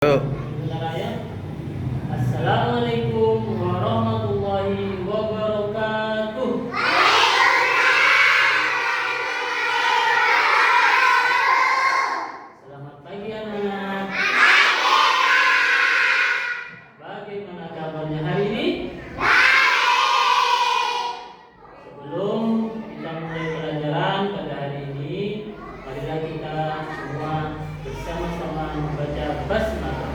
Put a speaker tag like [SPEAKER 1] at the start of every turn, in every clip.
[SPEAKER 1] Assalamualaikum warahmatullahi wabarakatuh. Selamat pagi anak-anak. Bagaimana kabarnya hari ini? Sebelum kita mulai pelajaran pada hari ini, marilah kita semua bersama-sama membaca basmalah.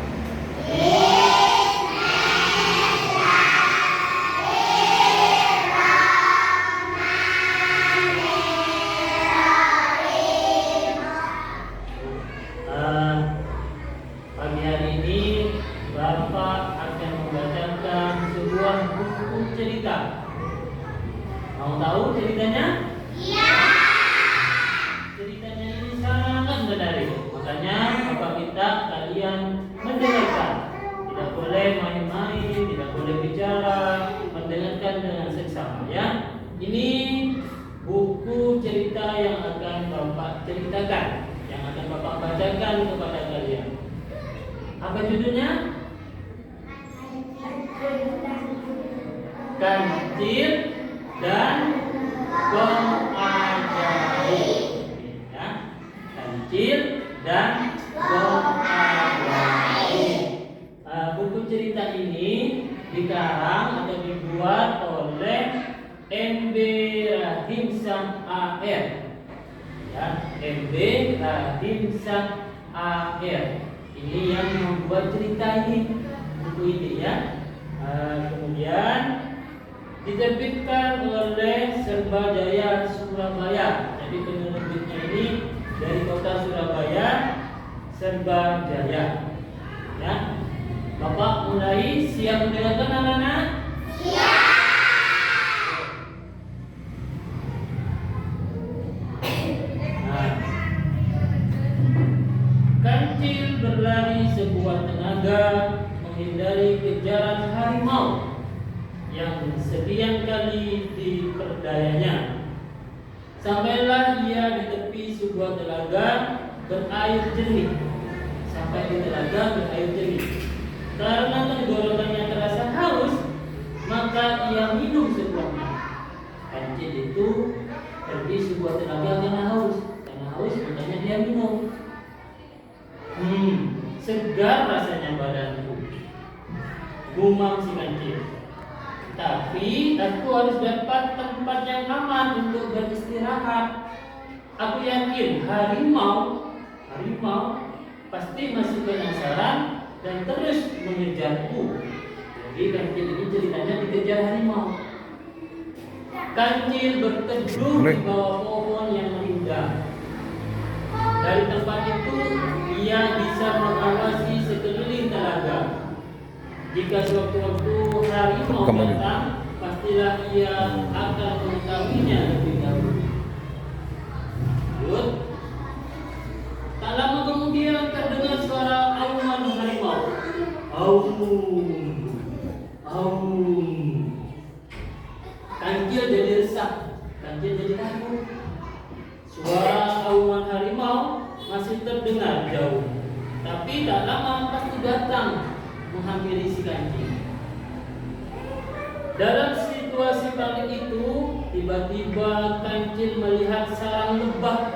[SPEAKER 1] Pagi hari ini Bapak akan membacakan sebuah buku cerita. Mau tahu ceritanya? Iya. Ceritanya ini sangat menarik, makanya Bapak minta kalian mendengarkan. Tidak boleh main-main, tidak boleh bicara, mendengarkan dengan seksama ya. Ini buku cerita yang akan Bapak ceritakan, yang akan Bapak bacakan kepada kalian. Apa judulnya? Kancil dan Gong Ajaib. Ya, Kancil dan Gong Ajaib. Buku cerita ini dikarang atau dibuat oleh MB Rahim Sang AR. Ya, MB Rahim Sang AR. Ini yang membuat cerita ini, buku ini ya. Kemudian diterbitkan oleh Serbajaya Surabaya. Jadi penerbitnya ini dari kota Surabaya, Serbajaya. Ya, Bapak mulai siap mendengarkan anak-anak? Siap. Kancil berlari sekuat tenaga menghindari kejaran harimau yang sekian kali diperdayanya. Sampailah ia di tepi sebuah telaga berair jernih. Sampai di telaga berair jernih. Karena tenggorokannya terasa haus, maka ia minum sebuahnya. Kancil itu pergi sebuah telaga karena haus, makanya dia minum. Segar rasanya badanku, gumam si kancil. Tapi aku harus dapat tempat yang aman untuk beristirahat. Aku yakin harimau pasti masih penasaran dan terus mengejarku. Jadi kancil ini ceritanya dikejar harimau. Kancil berteduh di bawah pohon yang rindang. Dari tempat itu ia bisa mengawasi sekeliling telaga. Jika sewaktu-waktu harimau datang, pastilah ia akan mengetahuinya lebih dahulu. Lanjut. Tak lama kemudian terdengar suara auman harimau. Aum. Kancil jadi resah, kancil jadi takut. Suara auman harimau masih terdengar jauh, tapi tak lama pasti datang menghampiri si kancil. Dalam situasi panik itu, tiba-tiba kancil melihat sarang lebah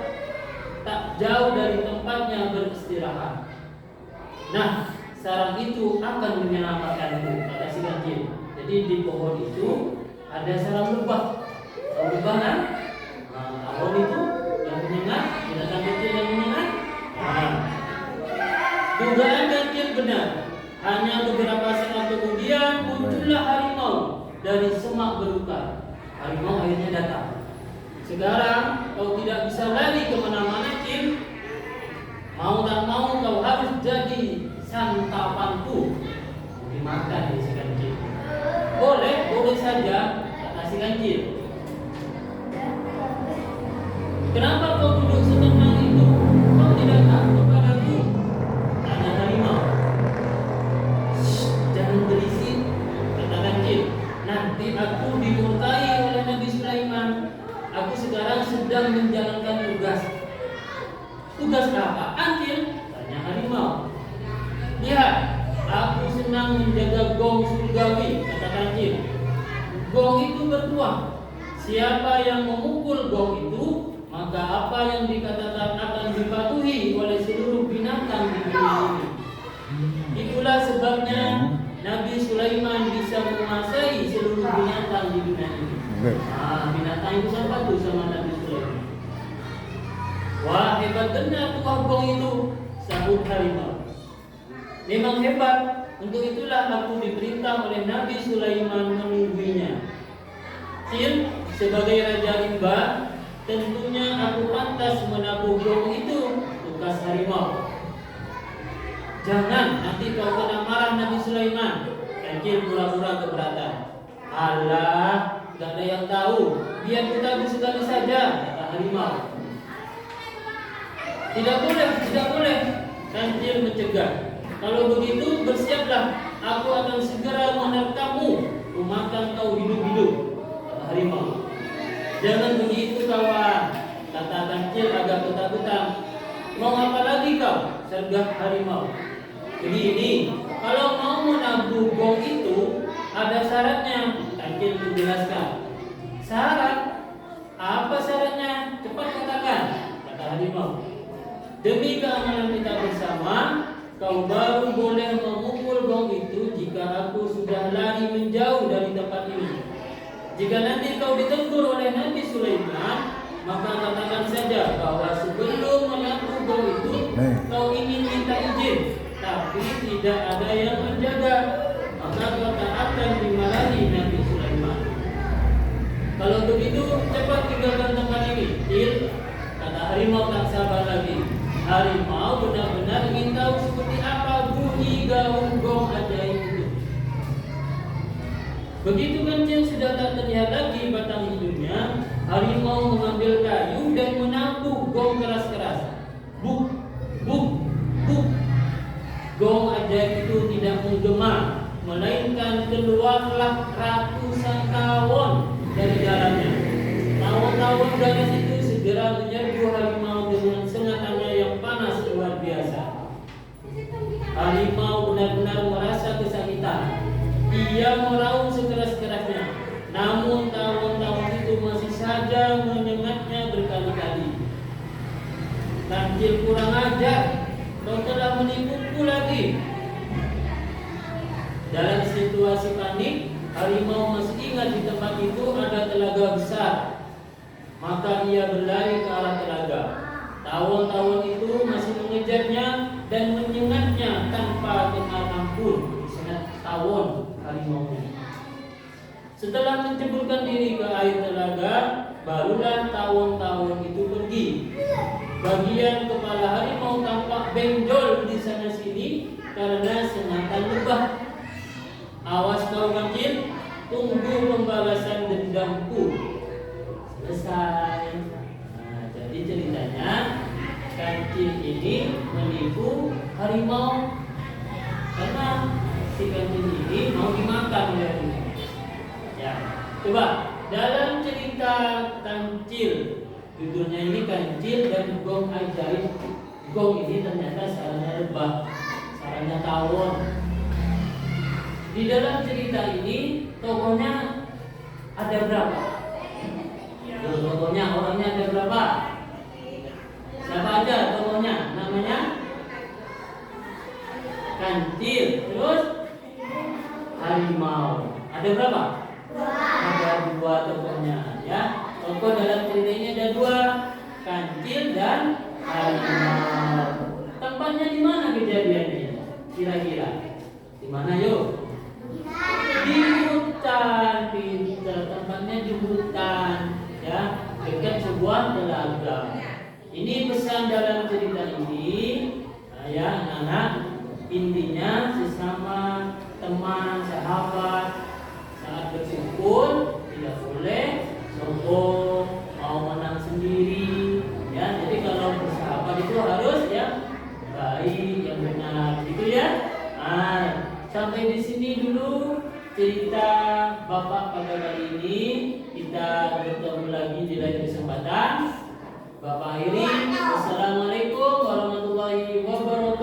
[SPEAKER 1] tak jauh dari tempatnya beristirahat. Nah, sarang itu akan menyelamatkanku, kata si kancil. Jadi di pohon itu ada sarang lebah. Sarang lebah kan? Pohon itu yang menyengat, binatang kecil yang menyengat. Dugaan kancil benar. Hanya beberapa saat kemudian muncullah harimau dari semak belukar. Harimau akhirnya datang. Sekarang kau tidak bisa lari kemana-mana, Cil. Mau tak mau kau harus jadi santapanku. Dimakan ya si kancil. Boleh saja, kata si kancil. Kenapa kau duduk setenang itu? Kau tidak takut padaku? Tanya harimau. Jangan berisik, kata kancil. Nanti aku dimurkai oleh Nabi Sulaiman. Aku sekarang sedang menjalankan tugas. Tugas apa, Kancil? Tanya harimau. Lihat, Aku senang menjaga gong surgawi, kata kancil. Gong itu bertuah. Siapa yang memukul gong itu, maka apa yang dikatakan akan dipatuhi oleh seluruh binatang di dunia ini. Itulah sebabnya Nabi Sulaiman bisa menguasai seluruh binatang di dunia ini. Binatang itu kan patuh sama Nabi Sulaiman. Wah, hebat benar tuah gong itu, sahut harimau. Memang hebat, untuk itulah aku diperintah oleh Nabi Sulaiman menungguinya. Cil, sebagai Raja Rimba, tentunya aku pantas menabuh gong itu, tukas harimau. Jangan, nanti kau kena marah Nabi Sulaiman. Kancil pura-pura keberatan. Alah, gak ada yang tahu. Biar kita sekali saja, kata harimau. Tidak boleh. Kancil mencegah. Kalau begitu bersiaplah, aku akan segera menerkammu, memakan kau hidup-hidup, kata harimau. Jangan begitu kawan, kata kancil agak ketakutan. Mau apa lagi kau? Sergap harimau. Begini, kalau mau menabuh gong itu ada syaratnya, kancil menjelaskan. Syarat? Apa syaratnya? Cepat katakan, kata harimau. Demi keamanan kita bersama, kau baru boleh memukul gong itu jika aku sudah lari menjauh dari tempat ini. Jika nanti kau ditegur oleh Nabi Sulaiman, maka katakan saja bahwa sebelum menabuh gong itu, kau ingin minta izin, tapi tidak ada yang menjaga, maka kau tak akan dimarahi Nabi Sulaiman. Kalau begitu, cepat tinggalkan tempat ini, Cil, kata harimau tak sabar lagi. Harimau benar-benar ingin tahu seperti apa bunyi gaung gong ajaib itu. Begitu kancil sudah tak terlihat lagi batang hidungnya, harimau mengambil kayu dan menabuh gong keras-keras. Buk, buk, buk. Gong ajaib itu tidak menggema, melainkan keluarlah ratusan tawon dari dalamnya. Tawon-tawon ganas itu segera menyerbu harimau dengan sengatannya yang panas luar biasa. Harimau benar-benar merasa kesakitan. Ia meraung sekeras-kerasnya, namun tawon-tawon itu masih saja menyengatnya berkali-kali. Kancil kurang ajar, kau telah menipuku lagi. Dalam situasi panik, harimau masih ingat di tempat itu ada telaga besar. Maka ia berlari ke arah telaga. Tawon-tawon itu masih mengejarnya dan menyengatnya tanpa kenal ampun. Sengat tawon harimau ini. Setelah menceburkan diri ke air telaga, barulah tawon-tawon itu pergi. Bagian kepala harimau tampak benjol di sana sini karena sengatan lebah. Awas kau kancil, tunggu pembalasan dendamku. Selesai. Nah, jadi ceritanya kancil ini menipu harimau karena si kancil ini mau dimakan oleh harimau. Ya, coba dalam cerita kancil, judulnya ini kancil dan gong ajaib. Gong ini ternyata sarangnya lebah, sarangnya tawon. Di dalam cerita ini tokohnya ada berapa? Tokohnya, orangnya ada berapa? Siapa aja tokohnya? Namanya kancil, terus harimau. Ada berapa? Ada dua tokohnya, ya. Tokoh dalam cerita ini ada dua, kancil dan harimau. Tempatnya di mana kejadiannya? Kira-kira di mana yuk? Di hutan, pintar. Tempatnya di hutan, ya, dekat sebuah telaga. Ini pesan dalam cerita ini, ya anak-anak. Intinya sesama teman, sahabat saat berkumpul tidak boleh sombong, mau menang sendiri, ya. Jadi kalau bersahabat itu harus ya baik, yang benar, gitu ya. Nah, sampai di sini dulu cerita Bapak pada kali ini. Kita bertemu lagi di lain kesempatan. Bapak akhiri. Wassalamualaikum warahmatullahi wabarakatuh.